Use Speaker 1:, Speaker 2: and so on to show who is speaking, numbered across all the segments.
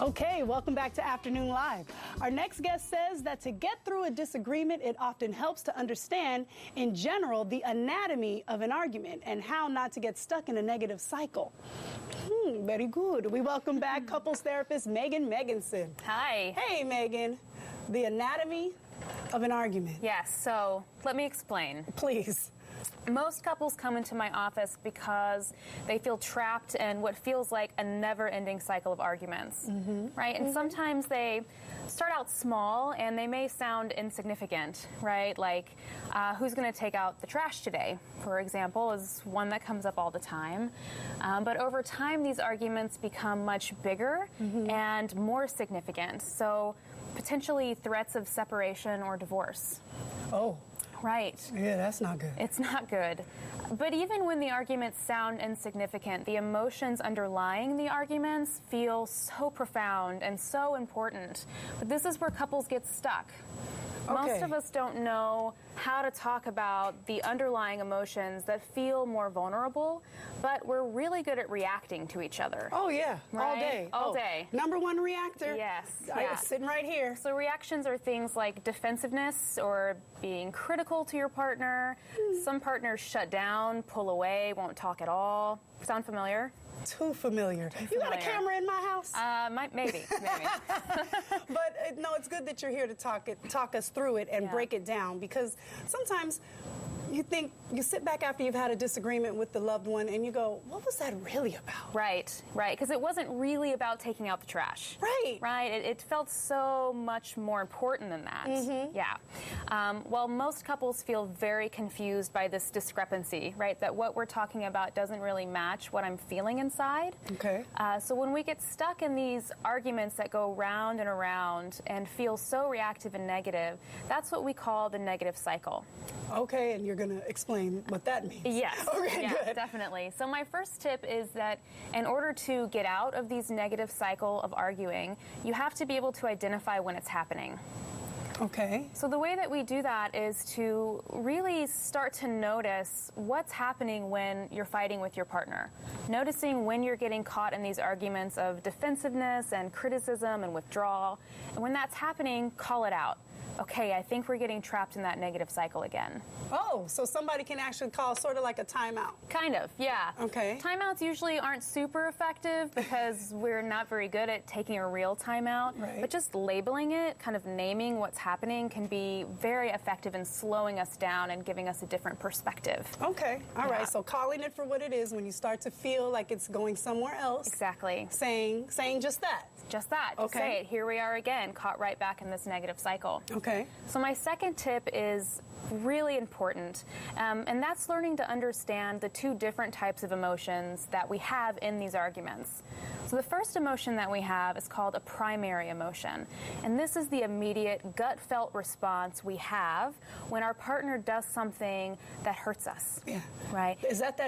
Speaker 1: Okay, welcome back to Afternoon Live. Our next guest says that to get through a disagreement, it often helps to understand, in general, the anatomy of an argument and how not to get stuck in a negative cycle. Very good. We welcome back couples therapist Megan Meganson.
Speaker 2: Hi.
Speaker 1: Hey, Megan. The anatomy of an argument.
Speaker 2: Yes, so let me explain.
Speaker 1: Please.
Speaker 2: Most couples come into my office because they feel trapped in what feels like a never-ending cycle of arguments, right? And sometimes they start out small and they may sound insignificant, right? Like, who's going to take out the trash today, for example, is one that comes up all the time. But over time, these arguments become much bigger and more significant. So potentially threats of separation or divorce.
Speaker 1: Oh.
Speaker 2: Right.
Speaker 1: Yeah, that's not good.
Speaker 2: It's not good. But even when the arguments sound insignificant, the emotions underlying the arguments feel so profound and so important. But this is where couples get stuck. Most of us don't know how to talk about the underlying emotions that feel more vulnerable, but we're really good at reacting to each other.
Speaker 1: Oh, yeah.
Speaker 2: Right?
Speaker 1: All day.
Speaker 2: All day.
Speaker 1: Number one reactor.
Speaker 2: Yes.
Speaker 1: Sitting right here.
Speaker 2: So reactions are things like defensiveness or being critical to your partner. Some partners shut down, pull away, won't talk at all. Sound familiar?
Speaker 1: Too familiar. You got a camera in my house?
Speaker 2: Maybe.
Speaker 1: But no, it's good that you're here to talk us through it and break it down, because sometimes you sit back after you've had a disagreement with the loved one and you go, what was that really about?
Speaker 2: Right, because it wasn't really about taking out the trash. Right. It felt so much more important than that. Yeah. Well, most couples feel very confused by this discrepancy, right? That what we're talking about doesn't really match what I'm feeling inside.
Speaker 1: Okay.
Speaker 2: So when we get stuck in these arguments that go round and around and feel so reactive and negative, that's what we call the negative cycle.
Speaker 1: Okay, and you're going to explain what that means.
Speaker 2: Yes.
Speaker 1: Okay, good.
Speaker 2: Definitely. So my first tip is that in order to get out of these negative cycle of arguing, you have to be able to identify when it's happening.
Speaker 1: Okay.
Speaker 2: So the way that we do that is to really start to notice what's happening when you're fighting with your partner. Noticing when you're getting caught in these arguments of defensiveness and criticism and withdrawal. And when that's happening, call it out. Okay, I think we're getting trapped in that negative cycle again.
Speaker 1: Oh, so somebody can actually call sort of like a timeout.
Speaker 2: Kind of, yeah.
Speaker 1: Okay.
Speaker 2: Timeouts usually aren't super effective because we're not very good at taking a real timeout.
Speaker 1: Right.
Speaker 2: But just labeling it, kind of naming what's happening, can be very effective in slowing us down and giving us a different perspective.
Speaker 1: Okay. All right. So calling it for what it is when you start to feel like it's going somewhere else.
Speaker 2: Exactly.
Speaker 1: Saying just that.
Speaker 2: Just that.
Speaker 1: Okay.
Speaker 2: Say it. Here we are again, caught right back in this negative cycle.
Speaker 1: Okay.
Speaker 2: So my second tip is really important, and that's learning to understand the two different types of emotions that we have in these arguments. So the first emotion that we have is called a primary emotion, and this is the immediate gut-felt response we have when our partner does something that hurts us.
Speaker 1: Yeah.
Speaker 2: Right?
Speaker 1: Is that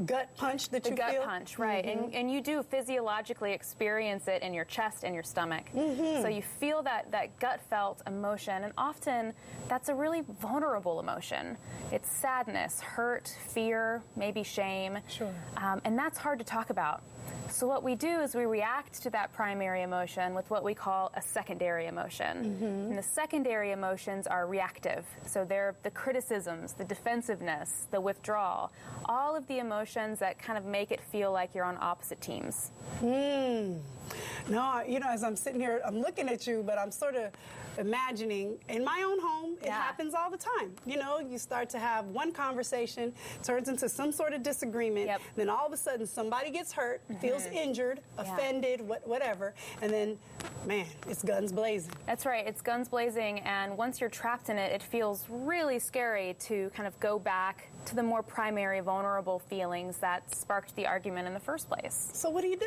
Speaker 1: gut punch that you feel?
Speaker 2: The gut punch, right. And you do physiologically experience it in your chest and your stomach. So you feel that gut-felt emotion, and often that's a really vulnerable emotion. It's sadness, hurt, fear, maybe shame.
Speaker 1: Sure.
Speaker 2: And that's hard to talk about. So what we do is we react to that primary emotion with what we call a secondary emotion. And the secondary emotions are reactive. So they're the criticisms, the defensiveness, the withdrawal, all of the emotions that kind of make it feel like you're on opposite teams.
Speaker 1: No, as I'm sitting here, I'm looking at you, but I'm sort of imagining in my own home, it happens all the time. You start to have one conversation, turns into some sort of disagreement, then all of a sudden somebody gets hurt, feels injured, offended, whatever, and then, man, it's guns blazing.
Speaker 2: That's right, it's guns blazing, and once you're trapped in it, it feels really scary to kind of go back to the more primary, vulnerable feelings that sparked the argument in the first place.
Speaker 1: So what do you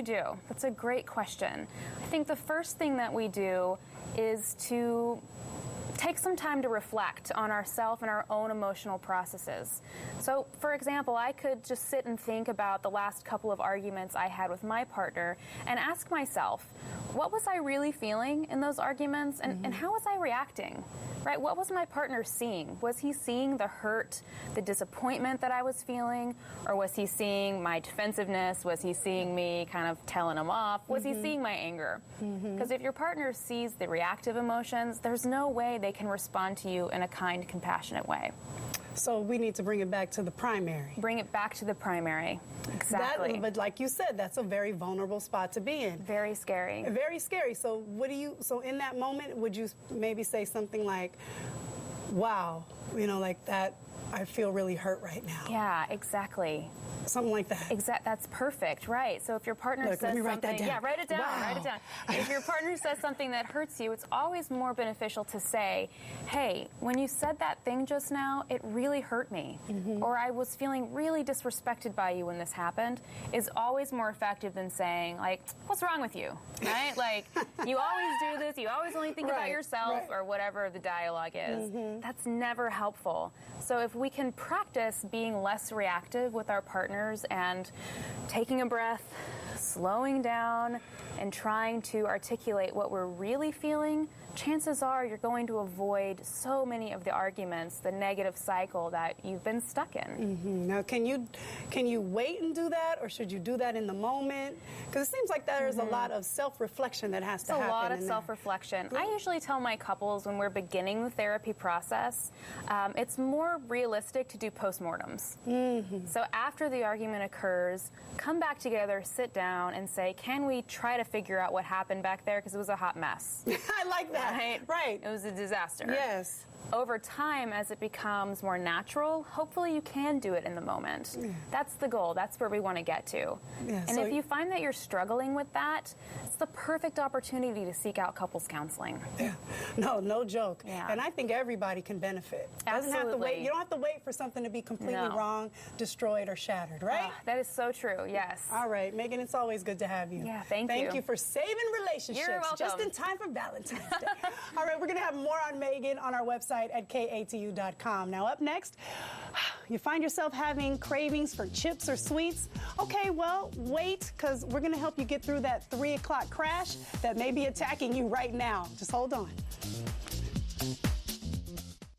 Speaker 1: do?
Speaker 2: That's a great question. I think the first thing that we do is to take some time to reflect on ourselves and our own emotional processes. So, for example, I could just sit and think about the last couple of arguments I had with my partner and ask myself, what was I really feeling in those arguments, and how was I reacting? right? What was my partner seeing? Was he seeing the hurt, the disappointment that I was feeling? Or was he seeing my defensiveness? Was he seeing me kind of telling him off? Was he seeing my anger? Because if your partner sees the reactive emotions, there's no way they can respond to you in a kind, compassionate way.
Speaker 1: So we need to bring it back to the primary.
Speaker 2: Bring it back to the primary. Exactly.
Speaker 1: But like you said, that's a very vulnerable spot to be in.
Speaker 2: Very scary.
Speaker 1: Very scary. So so in that moment, would you maybe say something like, wow, like that, I feel really hurt right now.
Speaker 2: Yeah, exactly.
Speaker 1: Something like that.
Speaker 2: That's perfect, right? So if your partner says
Speaker 1: let me
Speaker 2: something,
Speaker 1: write that down.
Speaker 2: yeah, write it down.
Speaker 1: Wow.
Speaker 2: Write it down. If your partner says something that hurts you, it's always more beneficial to say, "Hey, when you said that thing just now, it really hurt me," or "I was feeling really disrespected by you when this happened." Is always more effective than saying, like, "What's wrong with you?" Right? Like, you always do this. You always only think about yourself, or whatever the dialogue is. That's never helpful. So if we can practice being less reactive with our partners and taking a breath, slowing down, and trying to articulate what we're really feeling, chances are you're going to avoid so many of the arguments, the negative cycle that you've been stuck in.
Speaker 1: Now, can you wait and do that, or should you do that in the moment? Because it seems like there's a lot of self-reflection that has to happen.
Speaker 2: A lot of self-reflection. I usually tell my couples when we're beginning the therapy process, it's more realistic to do postmortems. So after the argument occurs, come back together, sit down, and say, can we try to figure out what happened back there? Because it was a hot mess.
Speaker 1: I like that. Right.
Speaker 2: It was a disaster.
Speaker 1: Yes.
Speaker 2: Over time, as it becomes more natural, hopefully you can do it in the moment. Yeah. That's the goal. That's where we want to get to. Yeah, and if you find that you're struggling with that, it's the perfect opportunity to seek out couples counseling.
Speaker 1: Yeah. No joke. Yeah. And I think everybody can benefit.
Speaker 2: Absolutely.
Speaker 1: You don't have to wait for something to be completely wrong, destroyed, or shattered, right?
Speaker 2: That is so true, yes.
Speaker 1: All right, Megan, it's always good to have you.
Speaker 2: Yeah, thank you.
Speaker 1: Thank you for saving relationships.
Speaker 2: You're welcome.
Speaker 1: Just in time for Valentine's Day. All right, we're going to have more on Megan on our website at KATU.com. Now, up next, you find yourself having cravings for chips or sweets? Okay, well, wait, because we're going to help you get through that 3 o'clock crash that may be attacking you right now. Just hold on.